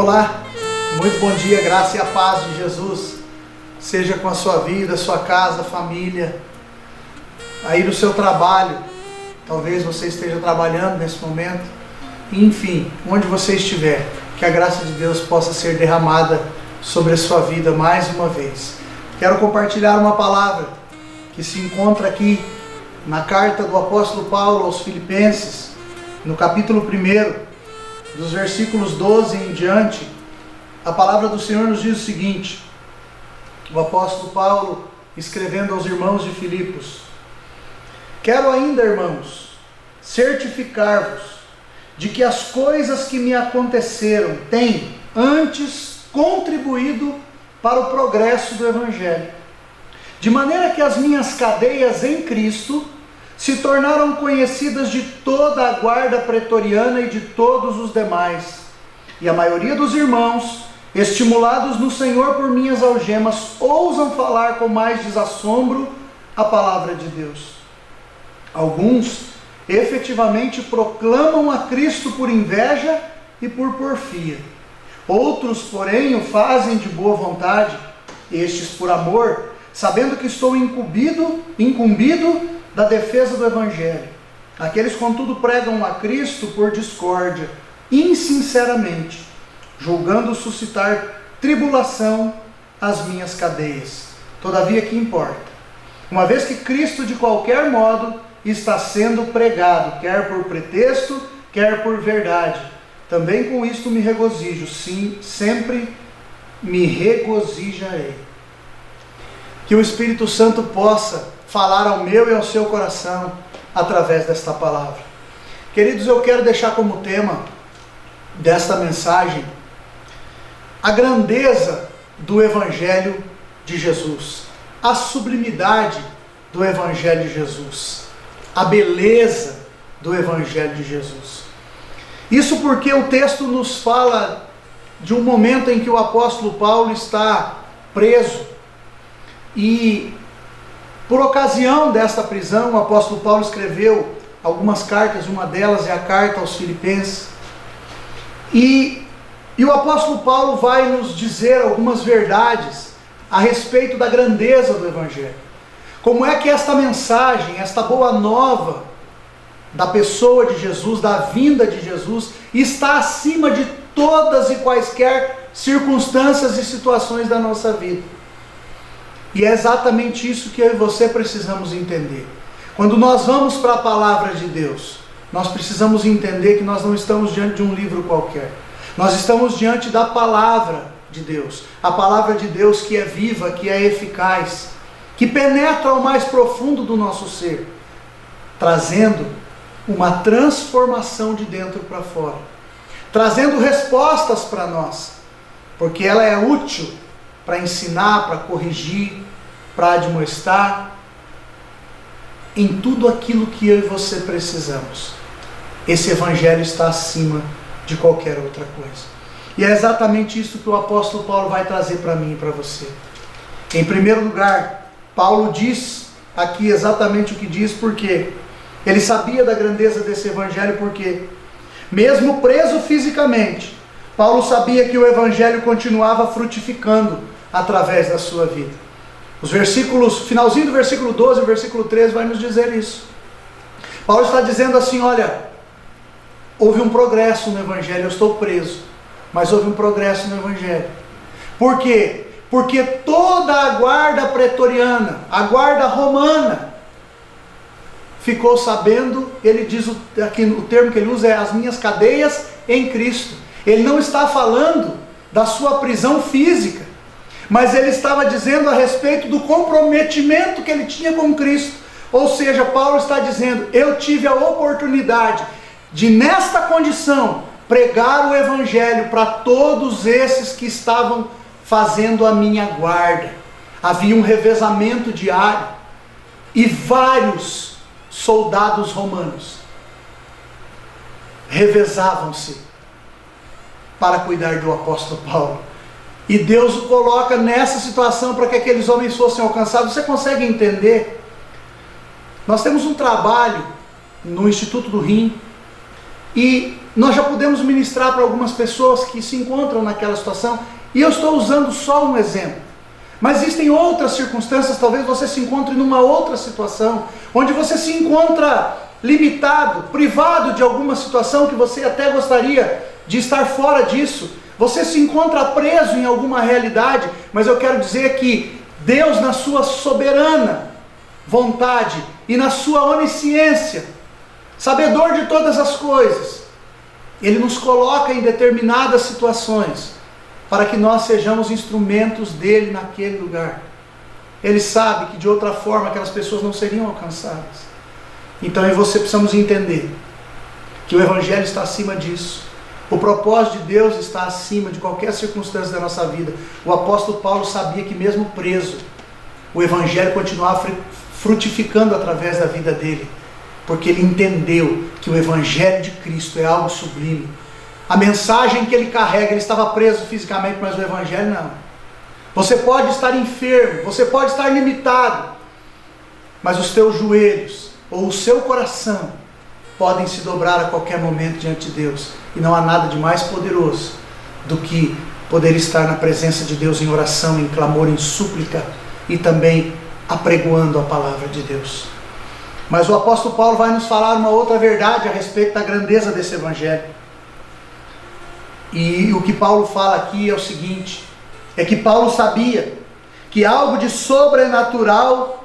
Olá, muito bom dia, graça e a paz de Jesus seja com a sua vida, sua casa, família, aí no seu trabalho. Talvez você esteja trabalhando nesse momento, enfim, onde você estiver, que a graça de Deus possa ser derramada sobre a sua vida mais uma vez. Quero compartilhar uma palavra que se encontra aqui na carta do apóstolo Paulo aos Filipenses, no capítulo 1, dos versículos 12 em diante. A palavra do Senhor nos diz o seguinte: o apóstolo Paulo escrevendo aos irmãos de Filipos: quero ainda, irmãos, certificar-vos de que as coisas que me aconteceram têm antes contribuído para o progresso do Evangelho, de maneira que as minhas cadeias em Cristo se tornaram conhecidas de toda a guarda pretoriana e de todos os demais. E a maioria dos irmãos, estimulados no Senhor por minhas algemas, ousam falar com mais desassombro a palavra de Deus. Alguns efetivamente proclamam a Cristo por inveja e por porfia. Outros, porém, o fazem de boa vontade, estes por amor, sabendo que estou incumbido da defesa do Evangelho. Aqueles, contudo, pregam a Cristo por discórdia, insinceramente, julgando suscitar tribulação às minhas cadeias. Todavia, que importa? Uma vez que Cristo, de qualquer modo, está sendo pregado, quer por pretexto, quer por verdade, também com isto me regozijo, sim, sempre me regozijarei. Que o Espírito Santo possa falar ao meu e ao seu coração através desta palavra. Queridos, eu quero deixar como tema desta mensagem a grandeza do Evangelho de Jesus, a sublimidade do Evangelho de Jesus, a beleza do Evangelho de Jesus. Isso porque o texto nos fala de um momento em que o apóstolo Paulo está preso e, por ocasião desta prisão, o apóstolo Paulo escreveu algumas cartas, uma delas é a carta aos Filipenses, e o apóstolo Paulo vai nos dizer algumas verdades a respeito da grandeza do Evangelho. Como é que esta mensagem, esta boa nova da pessoa de Jesus, da vinda de Jesus, está acima de todas e quaisquer circunstâncias e situações da nossa vida. E é exatamente isso que eu e você precisamos entender. Quando nós vamos para a palavra de Deus, nós precisamos entender que nós não estamos diante de um livro qualquer. Nós estamos diante da palavra de Deus. A palavra de Deus que é viva, que é eficaz, que penetra ao mais profundo do nosso ser, trazendo uma transformação de dentro para fora, trazendo respostas para nós, porque ela é útil para ensinar, para corrigir, para admoestar, em tudo aquilo que eu e você precisamos. Esse Evangelho está acima de qualquer outra coisa. E é exatamente isso que o apóstolo Paulo vai trazer para mim e para você. Em primeiro lugar, Paulo diz aqui exatamente o que diz, porque ele sabia da grandeza desse Evangelho, porque mesmo preso fisicamente, Paulo sabia que o Evangelho continuava frutificando através da sua vida. Os versículos, finalzinho do versículo 12 e o versículo 13 vai nos dizer isso. Paulo está dizendo assim: olha, houve um progresso no Evangelho, eu estou preso, mas houve um progresso no Evangelho. Por quê? Porque toda a guarda pretoriana, a guarda romana, ficou sabendo, ele diz, aqui o termo que ele usa é as minhas cadeias em Cristo. Ele não está falando da sua prisão física, mas ele estava dizendo a respeito do comprometimento que ele tinha com Cristo. Ou seja, Paulo está dizendo: eu tive a oportunidade de, nesta condição, pregar o Evangelho para todos esses que estavam fazendo a minha guarda. Havia um revezamento diário e vários soldados romanos revezavam-se para cuidar do apóstolo Paulo. E Deus o coloca nessa situação para que aqueles homens fossem alcançados. Você consegue entender? Nós temos um trabalho no Instituto do Rim, e nós já podemos ministrar para algumas pessoas que se encontram naquela situação, e eu estou usando só um exemplo. Mas existem outras circunstâncias, talvez você se encontre numa outra situação, onde você se encontra limitado, privado de alguma situação que você até gostaria de estar fora disso. Você se encontra preso em alguma realidade, mas eu quero dizer que Deus, na sua soberana vontade e na sua onisciência, sabedor de todas as coisas, Ele nos coloca em determinadas situações para que nós sejamos instrumentos dele naquele lugar. Ele sabe que de outra forma aquelas pessoas não seriam alcançadas. Então eu e você precisamos entender que o Evangelho está acima disso. O propósito de Deus está acima de qualquer circunstância da nossa vida. O apóstolo Paulo sabia que mesmo preso, o Evangelho continuava frutificando através da vida dele, porque ele entendeu que o Evangelho de Cristo é algo sublime. A mensagem que ele carrega, ele estava preso fisicamente, mas o Evangelho não. Você pode estar enfermo, você pode estar limitado, mas os teus joelhos ou o seu coração podem se dobrar a qualquer momento diante de Deus. E não há nada de mais poderoso do que poder estar na presença de Deus em oração, em clamor, em súplica e também apregoando a palavra de Deus. Mas o apóstolo Paulo vai nos falar uma outra verdade a respeito da grandeza desse Evangelho. E o que Paulo fala aqui é o seguinte, é que Paulo sabia que algo de sobrenatural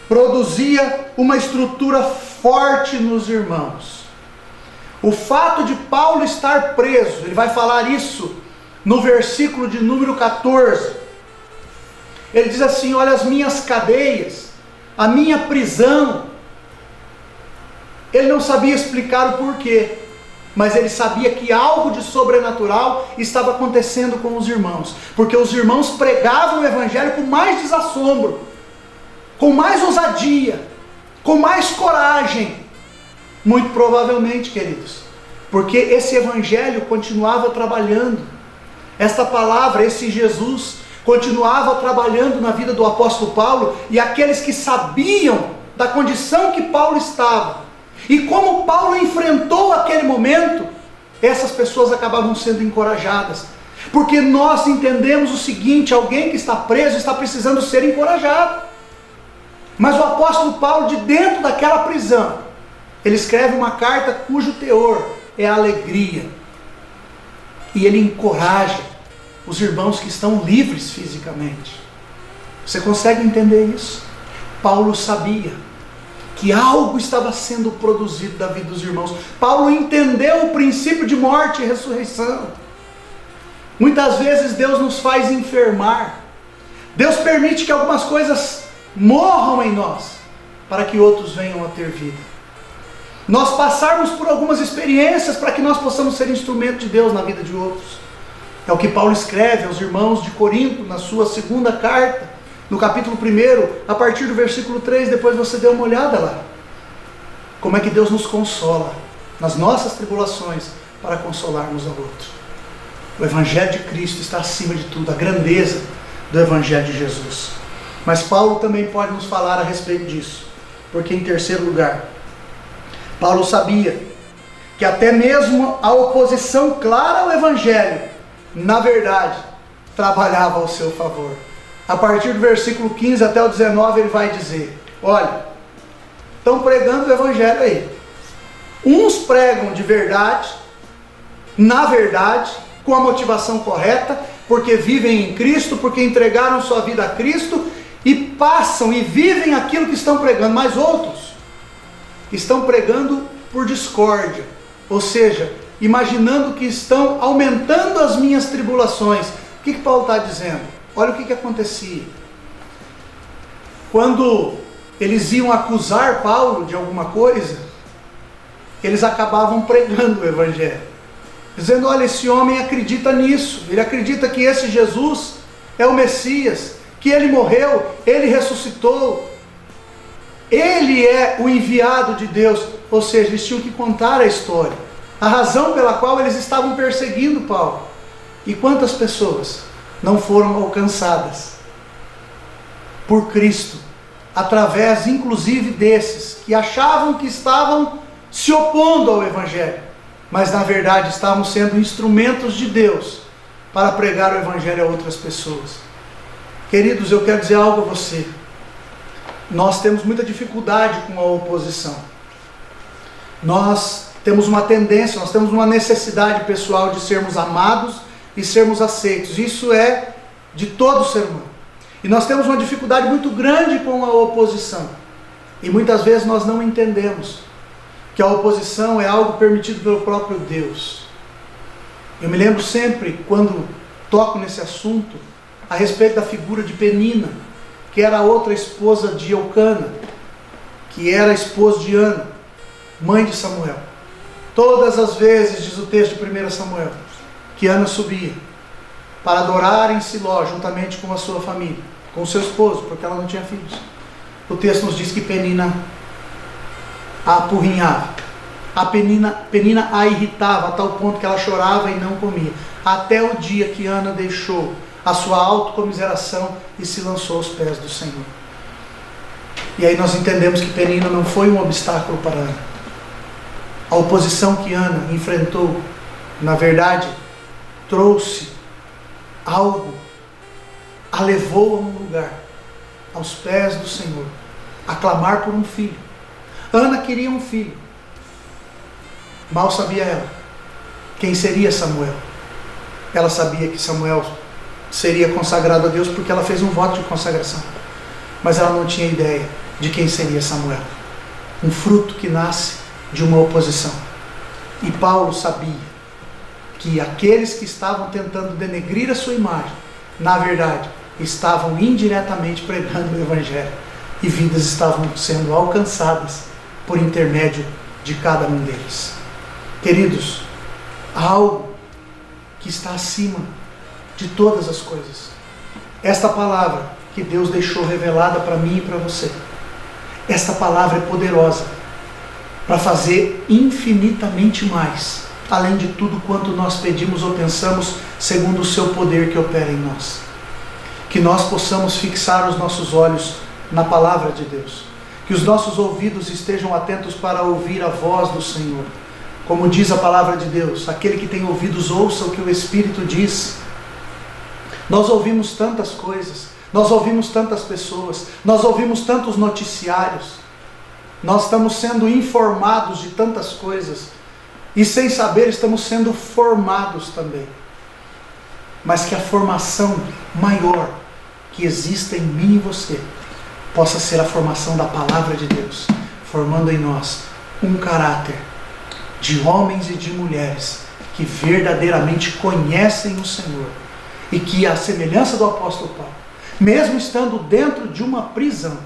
produzia uma estrutura forte nos irmãos. O fato de Paulo estar preso, ele vai falar isso no versículo de número 14. Ele diz assim: olha, as minhas cadeias, a minha prisão. Ele não sabia explicar o porquê, mas ele sabia que algo de sobrenatural estava acontecendo com os irmãos, porque os irmãos pregavam o Evangelho com mais desassombro, com mais ousadia, com mais coragem. Muito provavelmente, queridos, porque esse Evangelho continuava trabalhando. Esta palavra, esse Jesus, continuava trabalhando na vida do apóstolo Paulo, e aqueles que sabiam da condição que Paulo estava, e como Paulo enfrentou aquele momento, essas pessoas acabavam sendo encorajadas. Porque nós entendemos o seguinte: alguém que está preso está precisando ser encorajado. Mas o apóstolo Paulo, de dentro daquela prisão, ele escreve uma carta cujo teor é a alegria. E ele encoraja os irmãos que estão livres fisicamente. Você consegue entender isso? Paulo sabia que algo estava sendo produzido da vida dos irmãos. Paulo entendeu o princípio de morte e ressurreição. Muitas vezes Deus nos faz enfermar. Deus permite que algumas coisas morram em nós, para que outros venham a ter vida. Nós passarmos por algumas experiências para que nós possamos ser instrumento de Deus na vida de outros. É o que Paulo escreve aos irmãos de Corinto, na sua segunda carta, no capítulo 1, a partir do versículo 3, depois você dê uma olhada lá. Como é que Deus nos consola nas nossas tribulações, para consolarmos ao outro. O Evangelho de Cristo está acima de tudo, a grandeza do Evangelho de Jesus. Mas Paulo também pode nos falar a respeito disso, porque em terceiro lugar, Paulo sabia que até mesmo a oposição clara ao Evangelho, na verdade, trabalhava ao seu favor. A partir do versículo 15 até o 19 ele vai dizer: olha, estão pregando o Evangelho aí. Uns pregam de verdade, na verdade, com a motivação correta, porque vivem em Cristo, porque entregaram sua vida a Cristo, e passam e vivem aquilo que estão pregando. Mas outros estão pregando por discórdia, ou seja, imaginando que estão aumentando as minhas tribulações. O que Paulo está dizendo? Olha o que acontecia. Quando eles iam acusar Paulo de alguma coisa, eles acabavam pregando o Evangelho, dizendo: olha, esse homem acredita nisso, ele acredita que esse Jesus é o Messias, que ele morreu, ele ressuscitou, ele é o enviado de Deus. Ou seja, eles tinham que contar a história, a razão pela qual eles estavam perseguindo Paulo. E quantas pessoas não foram alcançadas por Cristo, através inclusive desses que achavam que estavam se opondo ao Evangelho, mas na verdade estavam sendo instrumentos de Deus para pregar o Evangelho a outras pessoas. Queridos, eu quero dizer algo a você. Nós temos muita dificuldade com a oposição. Nós temos uma tendência, nós temos uma necessidade pessoal de sermos amados e sermos aceitos. Isso é de todo ser humano. E nós temos uma dificuldade muito grande com a oposição. E muitas vezes nós não entendemos que a oposição é algo permitido pelo próprio Deus. Eu me lembro sempre, quando toco nesse assunto, a respeito da figura de Penina, que era a outra esposa de Eucana, que era a esposa de Ana, mãe de Samuel. Todas as vezes, diz o texto de 1 Samuel, que Ana subia para adorar em Siló, juntamente com a sua família, com o seu esposo, porque ela não tinha filhos. O texto nos diz que Penina a apurrinhava. Penina a irritava a tal ponto que ela chorava e não comia. Até o dia que Ana deixou a sua autocomiseração e se lançou aos pés do Senhor. E aí nós entendemos que Penina não foi um obstáculo para Ana. A oposição que Ana enfrentou, na verdade, trouxe algo, a levou a um lugar, aos pés do Senhor, a clamar por um filho. Ana queria um filho. Mal sabia ela quem seria Samuel. Ela sabia que Samuel seria consagrado a Deus porque ela fez um voto de consagração. Mas ela não tinha ideia de quem seria Samuel. Um fruto que nasce de uma oposição. E Paulo sabia que aqueles que estavam tentando denegrir a sua imagem, na verdade, estavam indiretamente pregando o Evangelho. E vidas estavam sendo alcançadas por intermédio de cada um deles. Queridos, há algo que está acima de todas as coisas. Esta palavra que Deus deixou revelada para mim e para você, esta palavra é poderosa para fazer infinitamente mais, além de tudo quanto nós pedimos ou pensamos, segundo o seu poder que opera em nós. Que nós possamos fixar os nossos olhos na palavra de Deus. Que os nossos ouvidos estejam atentos para ouvir a voz do Senhor. Como diz a palavra de Deus, aquele que tem ouvidos ouça o que o Espírito diz. Nós ouvimos tantas coisas, nós ouvimos tantas pessoas, nós ouvimos tantos noticiários, nós estamos sendo informados de tantas coisas, e sem saber estamos sendo formados também. Mas que a formação maior que exista em mim e você, possa ser a formação da palavra de Deus, formando em nós um caráter de homens e de mulheres que verdadeiramente conhecem o Senhor e que, à semelhança do apóstolo Paulo, mesmo estando dentro de uma prisão,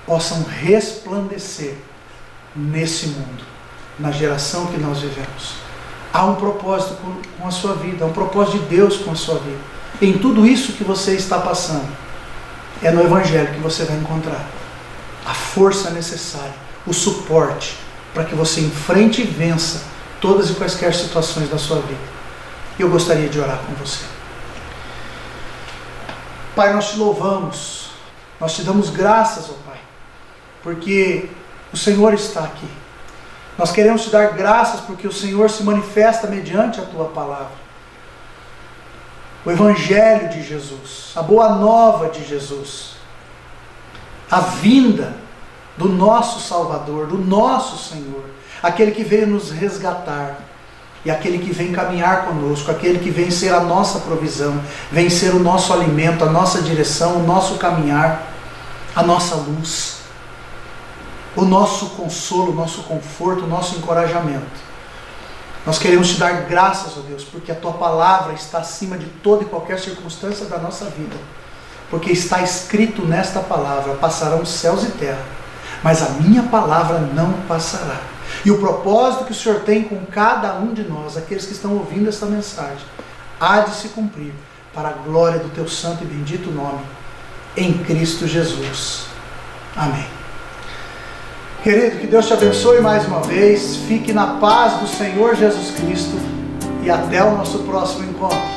possam resplandecer nesse mundo, na geração que nós vivemos. Há um propósito com a sua vida, há um propósito de Deus com a sua vida. Em tudo isso que você está passando, é no Evangelho que você vai encontrar a força necessária, o suporte, para que você enfrente e vença todas e quaisquer situações da sua vida. E eu gostaria de orar com você. Pai, nós te louvamos, nós te damos graças, ó Pai, porque o Senhor está aqui. Nós queremos te dar graças porque o Senhor se manifesta mediante a tua palavra. O Evangelho de Jesus, a boa nova de Jesus, a vinda do nosso Salvador, do nosso Senhor, aquele que veio nos resgatar, e aquele que vem caminhar conosco, aquele que vem ser a nossa provisão, vem ser o nosso alimento, a nossa direção, o nosso caminhar, a nossa luz, o nosso consolo, o nosso conforto, o nosso encorajamento. Nós queremos te dar graças, ó Deus, porque a tua palavra está acima de toda e qualquer circunstância da nossa vida. Porque está escrito nesta palavra: passarão céus e terra, mas a minha palavra não passará. E o propósito que o Senhor tem com cada um de nós, aqueles que estão ouvindo esta mensagem, há de se cumprir para a glória do teu santo e bendito nome, em Cristo Jesus. Amém. Querido, que Deus te abençoe mais uma vez, fique na paz do Senhor Jesus Cristo e até o nosso próximo encontro.